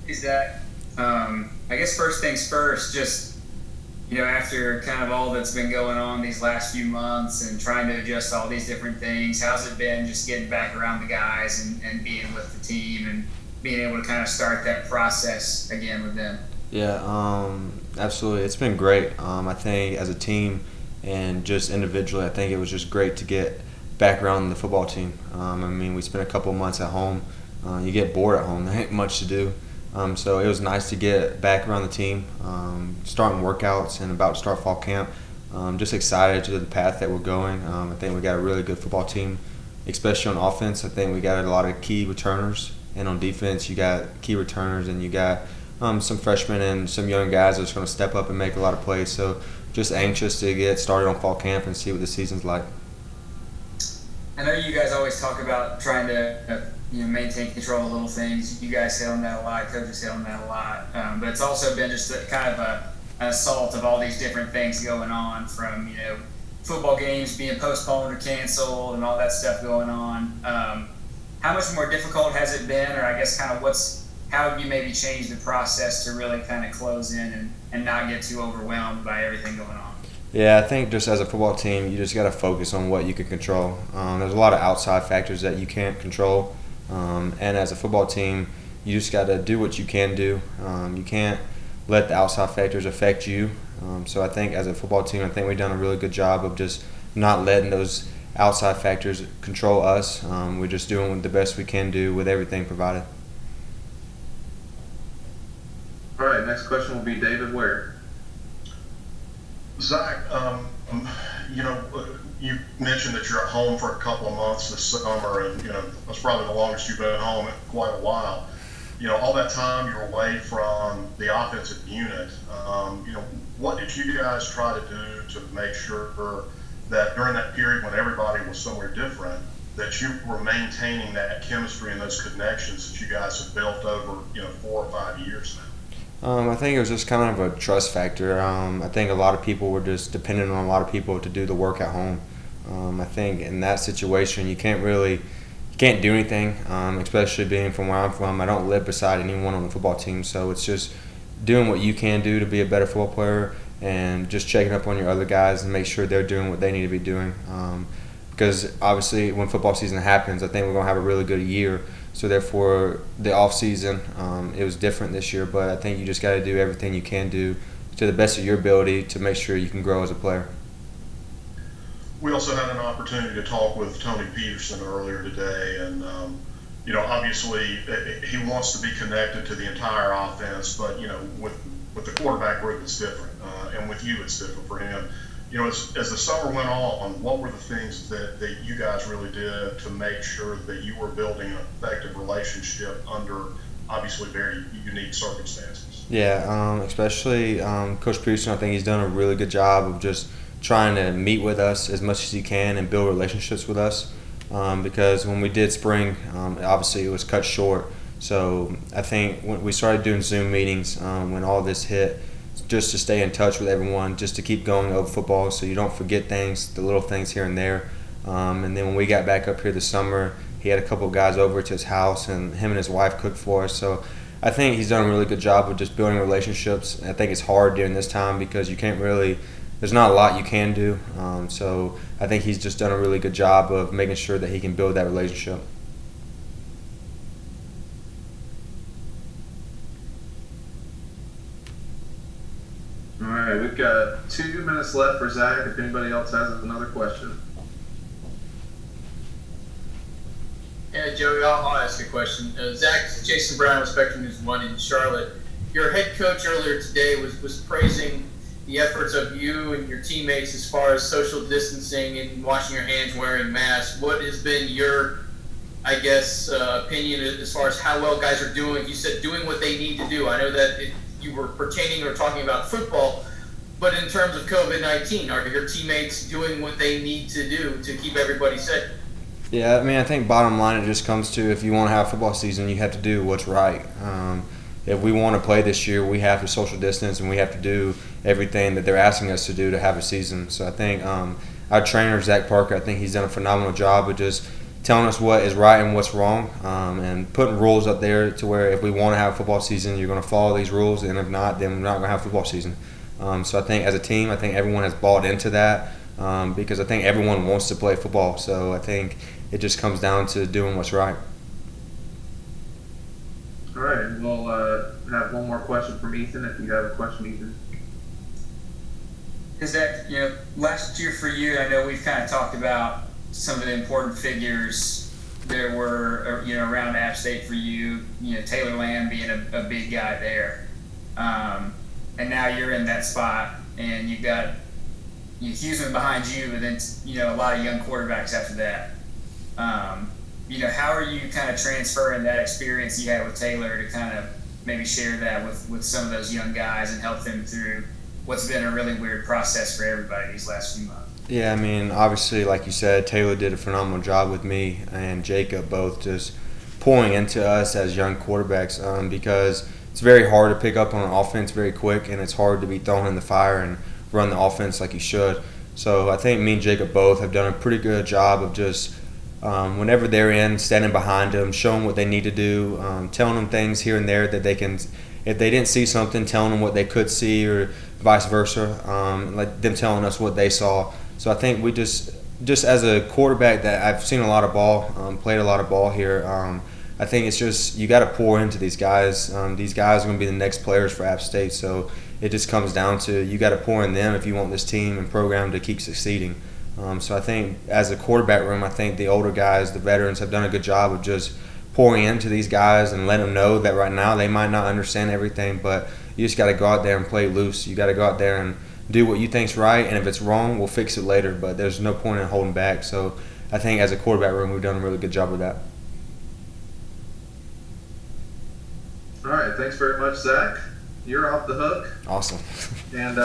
Is that, I guess first things first, just, after kind of all that's been going on these last few months and trying to adjust all these different things, how's it been just getting back around the guys and being with the team and being able to kind of start that process again with them? Yeah, absolutely. It's been great. I think as a team and just individually, I think it was just great to get back around the football team. We spent a couple of months at home. You get bored at home. There ain't much to do. So it was nice to get back around the team, starting workouts and about to start fall camp. Just excited to the path that we're going. I think we got a really good football team, especially on offense. I think we got a lot of key returners. And on defense, you got key returners and you got some freshmen and some young guys that's going to step up and make a lot of plays. So just anxious to get started on fall camp and see what the season's like. I know you guys always talk about trying to maintain control of little things. You guys hit on that a lot. Coaches hit on that a lot. But it's also been just kind of an assault of all these different things going on, from football games being postponed or canceled and all that stuff going on. How much more difficult has it been, or I guess kind of how have you maybe changed the process to really kind of close in and not get too overwhelmed by everything going on? Yeah, I think just as a football team, you just got to focus on what you can control. There's a lot of outside factors that you can't control. And as a football team, you just got to do what you can do. You can't let the outside factors affect you. So I think as a football team, I think we've done a really good job of just not letting those outside factors control us. We're just doing the best we can do with everything provided. All right, next question will be David Ware. Zach, you mentioned that you're at home for a couple of months this summer, and that's probably the longest you've been at home in quite a while. All that time you're away from the offensive unit. What did you guys try to do to make sure that during that period when everybody was somewhere different, that you were maintaining that chemistry and those connections that you guys have built over 4 or 5 years now? I think it was just kind of a trust factor. I think a lot of people were just dependent on a lot of people to do the work at home. I think in that situation you can't do anything, especially being from where I'm from. I don't live beside anyone on the football team, so it's just doing what you can do to be a better football player and just checking up on your other guys and make sure they're doing what they need to be doing. Because obviously when football season happens, I think we're going to have a really good year. So therefore, the offseason, it was different this year, but I think you just got to do everything you can do to the best of your ability to make sure you can grow as a player. We also had an opportunity to talk with Tony Peterson earlier today, and obviously he wants to be connected to the entire offense, but with the quarterback group it's different, and with you it's different for him. As the summer went on, what were the things that you guys really did to make sure that you were building an effective relationship under obviously very unique circumstances? Yeah, especially Coach Peterson, I think he's done a really good job of just trying to meet with us as much as he can and build relationships with us. Because when we did spring, obviously it was cut short. So I think when we started doing Zoom meetings, when all this hit, just to stay in touch with everyone, just to keep going over football so you don't forget things, the little things here and there. And then when we got back up here this summer, he had a couple of guys over to his house, and him and his wife cooked for us. So I think he's done a really good job of just building relationships. I think it's hard during this time because you can't really – there's not a lot you can do. So I think he's just done a really good job of making sure that he can build that relationship. All right, we've got 2 minutes left for Zach if anybody else has another question. Yeah, Joey, I'll ask you a question. Zach, Jason Brown with Spectrum News 1 in Charlotte. Your head coach earlier today was praising the efforts of you and your teammates as far as social distancing and washing your hands, wearing masks. What has been your, opinion as far as how well guys are doing? You said doing what they need to do. I know that you were pertaining or talking about football, but in terms of COVID-19, are your teammates doing what they need to do to keep everybody safe? Yeah, I think bottom line it just comes to if you want to have a football season, you have to do what's right. If we want to play this year, we have to social distance and we have to do everything that they're asking us to do to have a season. So I think our trainer, Zach Parker, I think he's done a phenomenal job of just telling us what is right and what's wrong, and putting rules up there to where if we want to have a football season, you're going to follow these rules, and if not, then we're not going to have a football season. So I think as a team, I think everyone has bought into that because I think everyone wants to play football. So I think it just comes down to doing what's right. All right, we'll have one more question from Ethan if you have a question, Ethan. Is that, last year for you, I know we've kind of talked about some of the important figures there were, around App State for you, Taylor Lamb being a big guy there. And now you're in that spot, and you've got Huseman behind you, but then, a lot of young quarterbacks after that. How are you kind of transferring that experience you had with Taylor to kind of maybe share that with some of those young guys and help them through what's been a really weird process for everybody these last few months? Yeah, I mean, obviously, like you said, Taylor did a phenomenal job with me and Jacob, both just pouring into us as young quarterbacks because it's very hard to pick up on an offense very quick, and it's hard to be thrown in the fire and run the offense like you should. So I think me and Jacob both have done a pretty good job of just whenever they're in, standing behind them, showing what they need to do, telling them things here and there that they can, if they didn't see something, telling them what they could see or vice versa, like them telling us what they saw. So I think we just as a quarterback that I've seen a lot of ball, played a lot of ball here, I think it's just you got to pour into these guys. These guys are going to be the next players for App State, so it just comes down to you got to pour in them if you want this team and program to keep succeeding. So I think as a quarterback room, I think the older guys, the veterans, have done a good job of just pouring into these guys and letting them know that right now they might not understand everything, but you just got to go out there and play loose. You got to go out there and do what you think's right, and if it's wrong, we'll fix it later. But there's no point in holding back. So I think as a quarterback room, we've done a really good job with that. All right, thanks very much, Zach. You're off the hook. Awesome. And